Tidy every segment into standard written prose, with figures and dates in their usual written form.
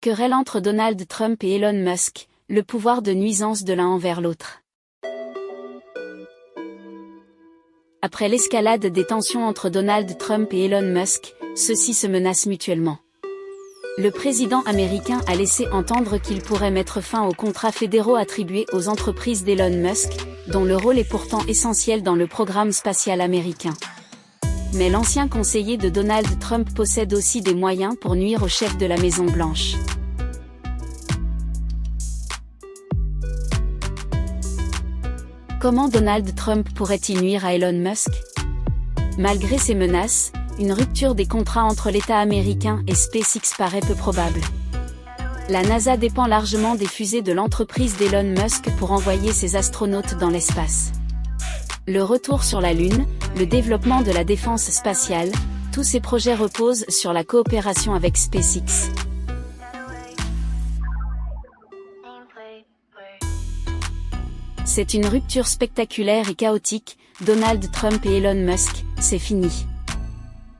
Querelle entre Donald Trump et Elon Musk, le pouvoir de nuisance de l'un envers l'autre. Après l'escalade des tensions entre Donald Trump et Elon Musk, ceux-ci se menacent mutuellement. Le président américain a laissé entendre qu'il pourrait mettre fin aux contrats fédéraux attribués aux entreprises d'Elon Musk, dont le rôle est pourtant essentiel dans le programme spatial américain. Mais l'ancien conseiller de Donald Trump possède aussi des moyens pour nuire au chef de la Maison-Blanche. Comment Donald Trump pourrait-il nuire à Elon Musk? Malgré ces menaces, une rupture des contrats entre l'État américain et SpaceX paraît peu probable. La NASA dépend largement des fusées de l'entreprise d'Elon Musk pour envoyer ses astronautes dans l'espace. Le retour sur la Lune, le développement de la défense spatiale, tous ces projets reposent sur la coopération avec SpaceX. C'est une rupture spectaculaire et chaotique, Donald Trump et Elon Musk, c'est fini.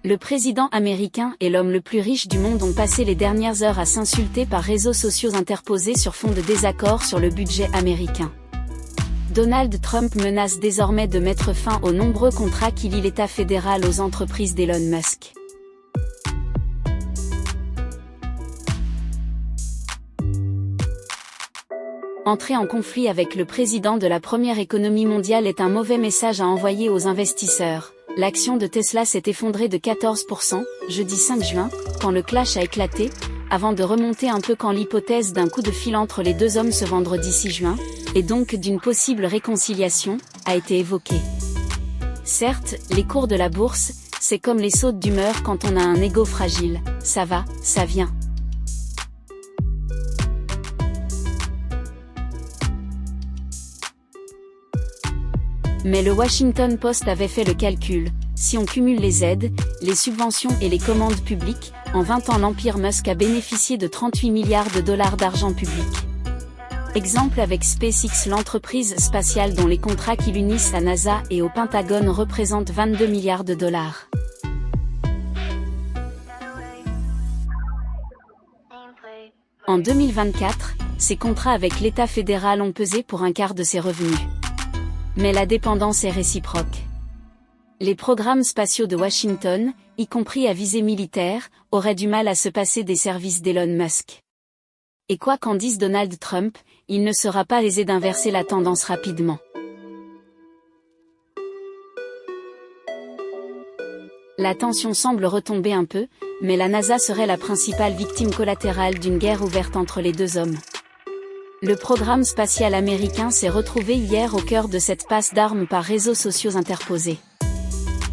Le président américain et l'homme le plus riche du monde ont passé les dernières heures à s'insulter par réseaux sociaux interposés sur fond de désaccord sur le budget américain. Donald Trump menace désormais de mettre fin aux nombreux contrats qui lient l'État fédéral aux entreprises d'Elon Musk. Entrer en conflit avec le président de la première économie mondiale est un mauvais message à envoyer aux investisseurs. L'action de Tesla s'est effondrée de 14%, jeudi 5 juin, quand le clash a éclaté, avant de remonter un peu quand l'hypothèse d'un coup de fil entre les deux hommes ce vendredi 6 juin, et donc d'une possible réconciliation, a été évoquée. Certes, les cours de la bourse, c'est comme les sautes d'humeur quand on a un ego fragile, ça va, ça vient. Mais le Washington Post avait fait le calcul, si on cumule les aides, les subventions et les commandes publiques, en 20 ans l'empire Musk a bénéficié de 38 milliards de dollars d'argent public. Exemple avec SpaceX, l'entreprise spatiale dont les contrats qui l'unissent à NASA et au Pentagone représentent 22 milliards de dollars. En 2024, ces contrats avec l'État fédéral ont pesé pour un quart de ses revenus. Mais la dépendance est réciproque. Les programmes spatiaux de Washington, y compris à visée militaire, auraient du mal à se passer des services d'Elon Musk. Et quoi qu'en dise Donald Trump, il ne sera pas aisé d'inverser la tendance rapidement. La tension semble retomber un peu, mais la NASA serait la principale victime collatérale d'une guerre ouverte entre les deux hommes. Le programme spatial américain s'est retrouvé hier au cœur de cette passe d'armes par réseaux sociaux interposés.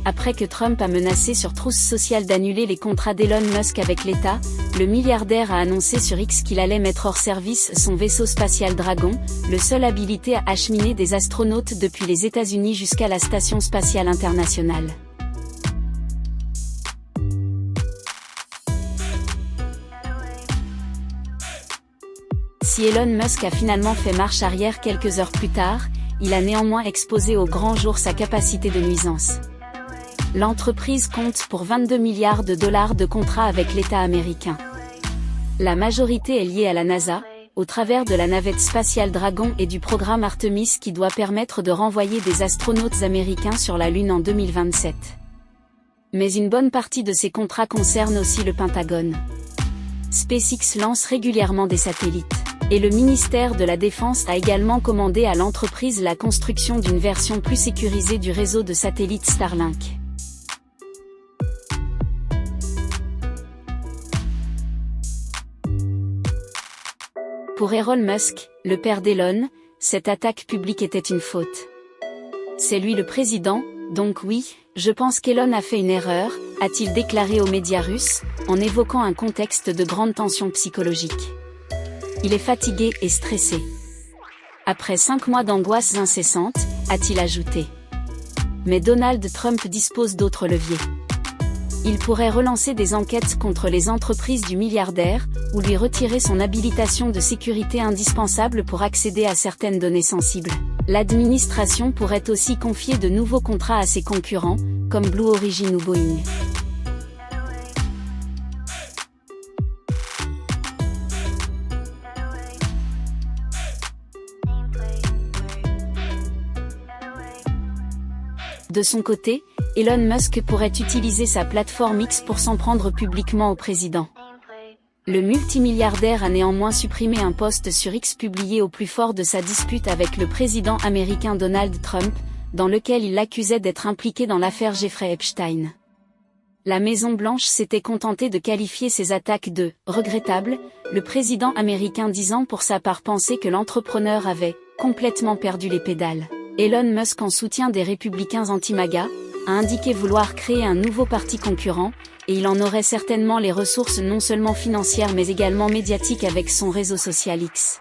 Après que Trump a menacé sur Truth Social d'annuler les contrats d'Elon Musk avec l'État, le milliardaire a annoncé sur X qu'il allait mettre hors service son vaisseau spatial Dragon, le seul habilité à acheminer des astronautes depuis les États-Unis jusqu'à la Station spatiale internationale. Si Elon Musk a finalement fait marche arrière quelques heures plus tard, il a néanmoins exposé au grand jour sa capacité de nuisance. L'entreprise compte pour 22 milliards de dollars de contrats avec l'État américain. La majorité est liée à la NASA, au travers de la navette spatiale Dragon et du programme Artemis qui doit permettre de renvoyer des astronautes américains sur la Lune en 2027. Mais une bonne partie de ces contrats concerne aussi le Pentagone. SpaceX lance régulièrement des satellites. Et le ministère de la Défense a également commandé à l'entreprise la construction d'une version plus sécurisée du réseau de satellites Starlink. Pour Elon Musk, le père d'Elon, cette attaque publique était une faute. C'est lui le président, donc oui, je pense qu'Elon a fait une erreur, a-t-il déclaré aux médias russes, en évoquant un contexte de grande tension psychologique. Il est fatigué et stressé. Après 5 mois d'angoisses incessantes, a-t-il ajouté. Mais Donald Trump dispose d'autres leviers. Il pourrait relancer des enquêtes contre les entreprises du milliardaire, ou lui retirer son habilitation de sécurité indispensable pour accéder à certaines données sensibles. L'administration pourrait aussi confier de nouveaux contrats à ses concurrents, comme Blue Origin ou Boeing. De son côté, Elon Musk pourrait utiliser sa plateforme X pour s'en prendre publiquement au président. Le multimilliardaire a néanmoins supprimé un post sur X publié au plus fort de sa dispute avec le président américain Donald Trump, dans lequel il l'accusait d'être impliqué dans l'affaire Jeffrey Epstein. La Maison-Blanche s'était contentée de qualifier ces attaques de « regrettables », le président américain disant pour sa part penser que l'entrepreneur avait « complètement perdu les pédales ». Elon Musk, en soutien des républicains anti-MAGA, a indiqué vouloir créer un nouveau parti concurrent, et il en aurait certainement les ressources non seulement financières mais également médiatiques avec son réseau social X.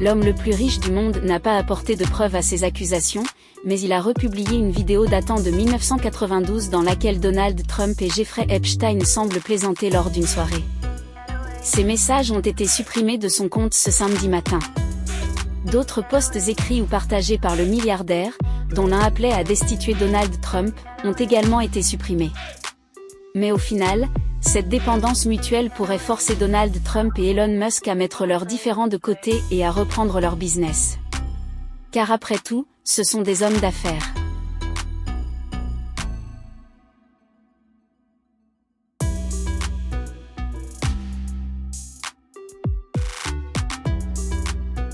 L'homme le plus riche du monde n'a pas apporté de preuves à ces accusations, mais il a republié une vidéo datant de 1992 dans laquelle Donald Trump et Jeffrey Epstein semblent plaisanter lors d'une soirée. Ces messages ont été supprimés de son compte ce samedi matin. D'autres posts écrits ou partagés par le milliardaire, dont l'un appelait à destituer Donald Trump, ont également été supprimés. Mais au final, cette dépendance mutuelle pourrait forcer Donald Trump et Elon Musk à mettre leurs différends de côté et à reprendre leur business. Car après tout, ce sont des hommes d'affaires.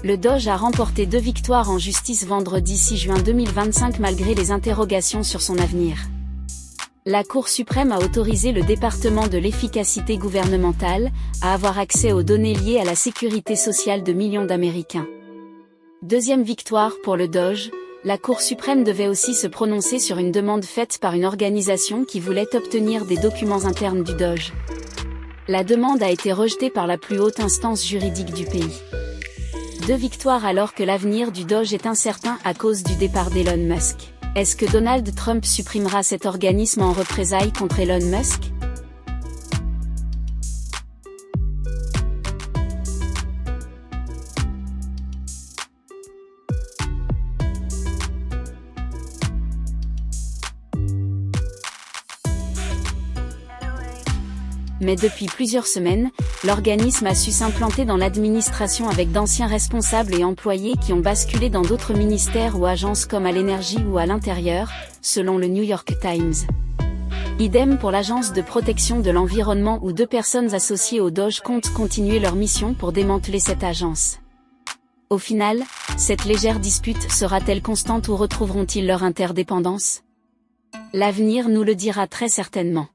Le Doge a remporté 2 victoires en justice vendredi 6 juin 2025 malgré les interrogations sur son avenir. La Cour suprême a autorisé le département de l'efficacité gouvernementale à avoir accès aux données liées à la sécurité sociale de millions d'Américains. Deuxième victoire pour le Doge, la Cour suprême devait aussi se prononcer sur une demande faite par une organisation qui voulait obtenir des documents internes du Doge. La demande a été rejetée par la plus haute instance juridique du pays. 2 victoires alors que l'avenir du Doge est incertain à cause du départ d'Elon Musk. Est-ce que Donald Trump supprimera cet organisme en représailles contre Elon Musk ? Mais depuis plusieurs semaines, l'organisme a su s'implanter dans l'administration avec d'anciens responsables et employés qui ont basculé dans d'autres ministères ou agences comme à l'énergie ou à l'intérieur, selon le New York Times. Idem pour l'agence de protection de l'environnement où 2 personnes associées au Doge comptent continuer leur mission pour démanteler cette agence. Au final, cette légère dispute sera-t-elle constante ou retrouveront-ils leur interdépendance ? L'avenir nous le dira très certainement.